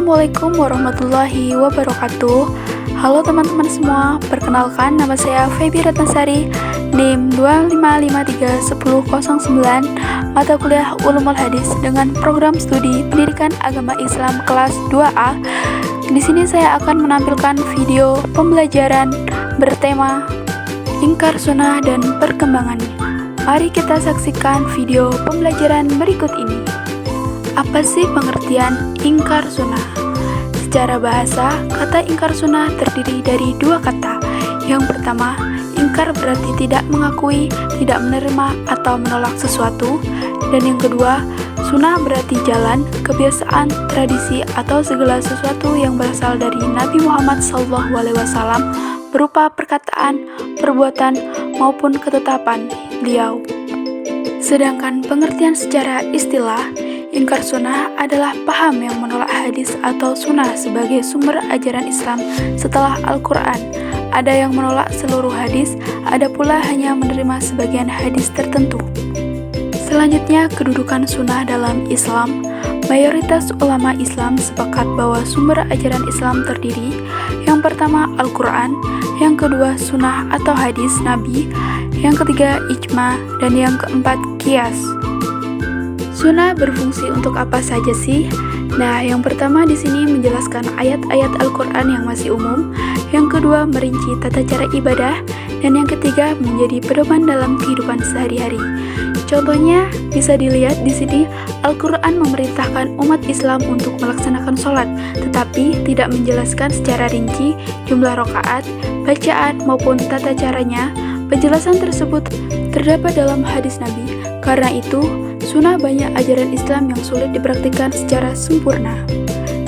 Assalamualaikum warahmatullahi wabarakatuh. Halo teman-teman semua, perkenalkan nama saya Feby Ratnasari, NIM 2553109, mata kuliah Ulumul Hadis dengan program studi Pendidikan Agama Islam kelas 2A. Di sini saya akan menampilkan video pembelajaran bertema Ingkar Sunnah dan Perkembangannya. Mari kita saksikan video pembelajaran berikut ini. Apa sih pengertian ingkar sunnah? Secara bahasa, kata ingkar sunnah terdiri dari dua kata. Yang pertama, ingkar berarti tidak mengakui, tidak menerima, atau menolak sesuatu. Dan yang kedua, sunnah berarti jalan, kebiasaan, tradisi, atau segala sesuatu yang berasal dari Nabi Muhammad SAW berupa perkataan, perbuatan, maupun ketetapan beliau. Sedangkan pengertian secara istilah, ingkar sunnah adalah paham yang menolak hadis atau sunnah sebagai sumber ajaran Islam setelah Al-Quran. Ada yang menolak seluruh hadis, ada pula hanya menerima sebagian hadis tertentu. Selanjutnya, kedudukan sunnah dalam Islam. Mayoritas ulama Islam sepakat bahwa sumber ajaran Islam terdiri yang pertama Al-Quran, yang kedua sunnah atau hadis Nabi, yang ketiga ijma, dan yang keempat qiyas. Sunnah berfungsi untuk apa saja sih? Nah, yang pertama di sini menjelaskan ayat-ayat Al-Quran yang masih umum, yang kedua merinci tata cara ibadah, dan yang ketiga menjadi pedoman dalam kehidupan sehari-hari. Contohnya bisa dilihat di sini, Al-Quran memerintahkan umat Islam untuk melaksanakan sholat, tetapi tidak menjelaskan secara rinci jumlah rakaat, bacaan maupun tata caranya. Penjelasan tersebut terdapat dalam hadis Nabi. Karena itu, sunnah banyak ajaran Islam yang sulit dipraktikkan secara sempurna.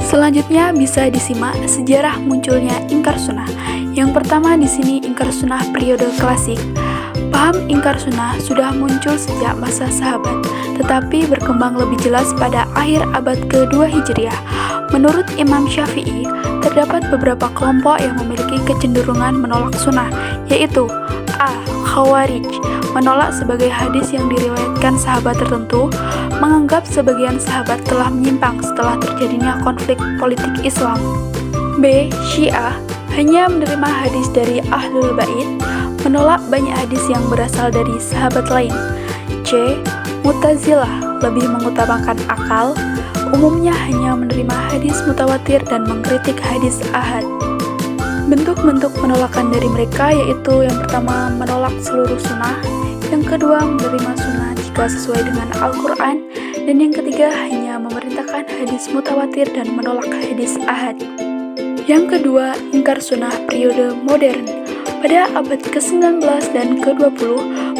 Selanjutnya bisa disimak sejarah munculnya ingkar sunnah. Yang pertama di sini ingkar sunnah periode klasik. Paham ingkar sunnah sudah muncul sejak masa sahabat, tetapi berkembang lebih jelas pada akhir abad ke-2 Hijriah. Menurut Imam Syafi'i, terdapat beberapa kelompok yang memiliki kecenderungan menolak sunnah, yaitu A. Khawarij, menolak sebagai hadis yang diriwayatkan sahabat tertentu, menganggap sebagian sahabat telah menyimpang setelah terjadinya konflik politik Islam. B. Syiah, hanya menerima hadis dari Ahlul Bait, menolak banyak hadis yang berasal dari sahabat lain. C. Mu'tazilah, lebih mengutamakan akal, umumnya hanya menerima hadis mutawatir dan mengkritik hadis ahad. Bentuk-bentuk penolakan dari mereka yaitu yang pertama menolak seluruh sunnah, yang kedua menerima sunnah jika sesuai dengan Al-Quran, dan yang ketiga hanya memerintahkan hadis mutawatir dan menolak hadis ahad. Yang kedua, ingkar sunnah periode modern. Pada abad ke-19 dan ke-20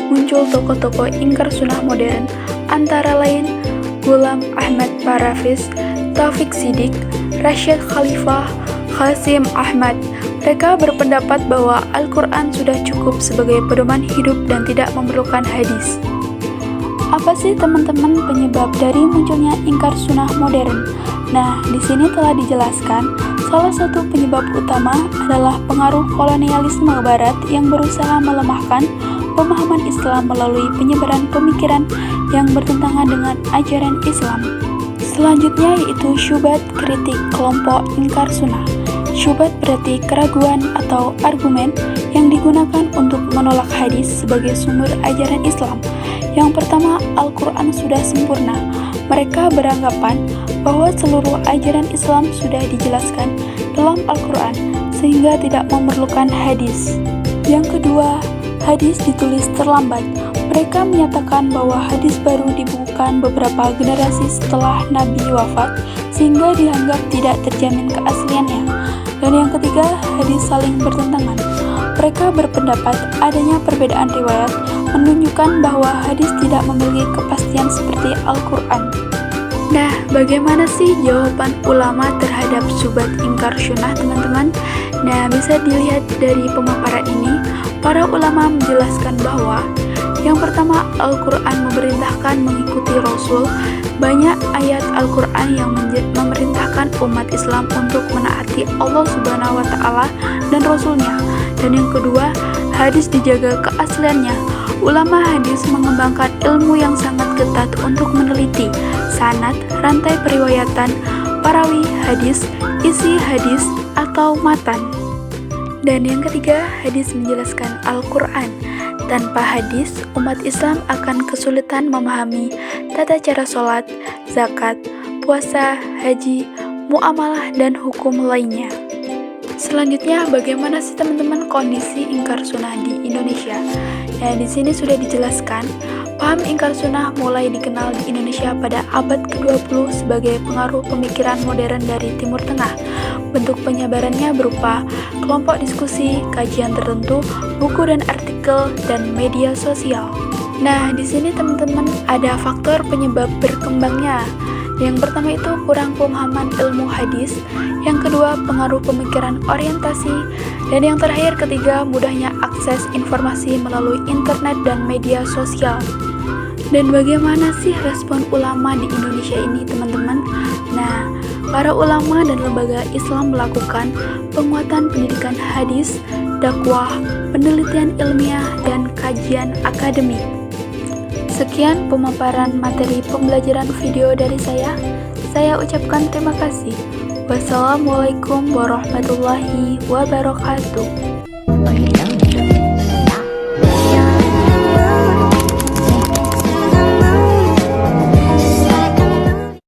muncul tokoh-tokoh ingkar sunnah modern, antara lain Ghulam Ahmad Parafis, Taufik Siddiq, Rashid Khalifah, Qasim Ahmad. Mereka berpendapat bahwa Al-Quran sudah cukup sebagai pedoman hidup dan tidak memerlukan hadis. Apa sih teman-teman penyebab dari munculnya ingkar sunnah modern? Nah, di sini telah dijelaskan, salah satu penyebab utama adalah pengaruh kolonialisme Barat yang berusaha melemahkan pemahaman Islam melalui penyebaran pemikiran yang bertentangan dengan ajaran Islam. Selanjutnya yaitu syubhat kritik kelompok ingkar sunnah. Syubhat berarti keraguan atau argumen yang digunakan untuk menolak hadis sebagai sumber ajaran Islam. Yang pertama, Al-Quran sudah sempurna. Mereka beranggapan bahwa seluruh ajaran Islam sudah dijelaskan dalam Al-Quran sehingga tidak memerlukan hadis. Yang kedua, hadis ditulis terlambat. Mereka menyatakan bahwa hadis baru dibukukan beberapa generasi setelah Nabi wafat sehingga dianggap tidak terjamin keasliannya. Dan yang ketiga, hadis saling bertentangan. Mereka berpendapat adanya perbedaan riwayat menunjukkan bahwa hadis tidak memiliki kepastian seperti Al-Quran. Nah, bagaimana sih jawaban ulama terhadap syubhat ingkar sunnah, teman-teman? Nah, bisa dilihat dari pemaparan ini, para ulama menjelaskan bahwa yang pertama, Al-Quran memerintahkan mengikuti Rasul. Banyak ayat Al-Quran yang memerintahkan umat Islam untuk menaati Allah Subhanahu wa Ta'ala dan Rasul-Nya. Dan yang kedua, hadis dijaga keasliannya. Ulama hadis mengembangkan ilmu yang sangat ketat untuk meneliti sanad, rantai periwayatan, parawi hadis, isi hadis atau matan. Dan yang ketiga, hadis menjelaskan Al-Quran. Tanpa hadis, umat Islam akan kesulitan memahami tata cara sholat, zakat, puasa, haji, muamalah, dan hukum lainnya. Selanjutnya, bagaimana sih teman-teman kondisi ingkar sunnah di Indonesia? Nah, di sini sudah dijelaskan, paham ingkar sunnah mulai dikenal di Indonesia pada abad ke-20 sebagai pengaruh pemikiran modern dari Timur Tengah. Bentuk penyebarannya berupa kelompok diskusi, kajian tertentu, buku dan artikel, dan media sosial. Nah, di sini teman-teman ada faktor penyebab berkembangnya. Yang pertama itu kurang pemahaman ilmu hadis, yang kedua pengaruh pemikiran orientasi, dan yang terakhir ketiga mudahnya akses informasi melalui internet dan media sosial. Dan bagaimana sih respon ulama di Indonesia ini teman-teman? Nah, para ulama dan lembaga Islam melakukan penguatan pendidikan hadis, dakwah, penelitian ilmiah, dan kajian akademik. Sekian pemaparan materi pembelajaran video dari saya. Saya ucapkan terima kasih. Wassalamualaikum warahmatullahi wabarakatuh.